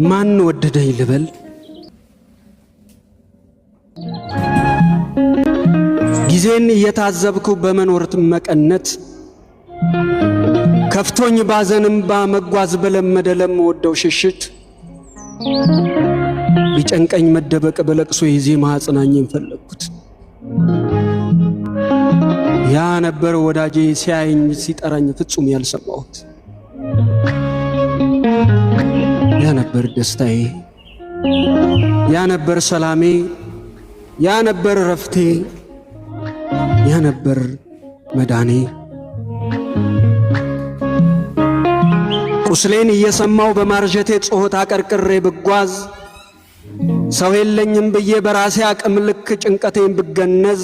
ማን ወደደኝ ልበል ጊዜን እየታዘብኩ በመኖርት መቀነት ከፍቶኝ ባዘንም ባመጓዝ በለመደ ለምወደው ሽሽት ቢጨንቀኝ መደበቅ በለቅሶ የዜማ አጽናኝን ፈለግኩት። ያ ነበር ወዳጄ ሲያየኝ ሲጠራኝ ፍጹም ያልሰማሁት። ያ ነበር ደስታዬ፣ ያ ነበር ሰላሜ፣ ያ ነበር ረፍቴ፣ ያ ነበር መዳኔ። ቁስሌን እየሰማው በማርጀቴ ጾታ አቀርቅሬ ብጓዝ ሰው የለኝም ብዬ በራሴ አቅም ልክ ጭንቀቴን ብገነዝ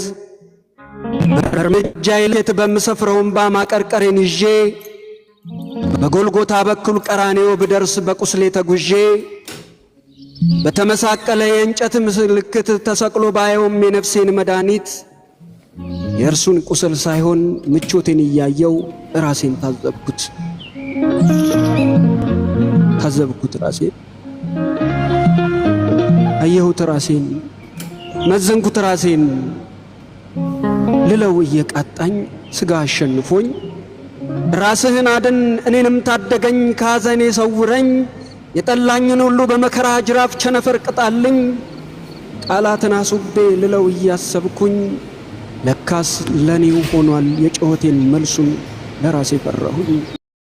በእርምጃዬ ልክ በምሰፍረውም ባማቀርቀሬን ይዤ በጎልጎታ በኩል ቀራኔው ብደርስ በቁስሌ ተጉዤ በተመሳቀለ የእንጨት ምልክት ተሰቅሎ ባየውም የነፍሴን መድኃኒት የእርሱን ቁስል ሳይሆን ምቾቴን እያየው ራሴን ታዘብኩት ራሴን አየሁት ራሴን መዘንኩት ራሴን ልለው እየቃጣኝ ስጋ አሸንፎኝ ራስህን አድን እኔንም ታደገኝ ካዘኔ ሰውረኝ የጠላኝን ሁሉ በመከራ ጅራፍ ቸነፈር ቅጣልኝ ቃላትን አስቤ ልለው እያሰብኩኝ ለካስ ለኔው ሆኗል የጮኸቴን መልሱን ለራሴ ፈራሁኝ።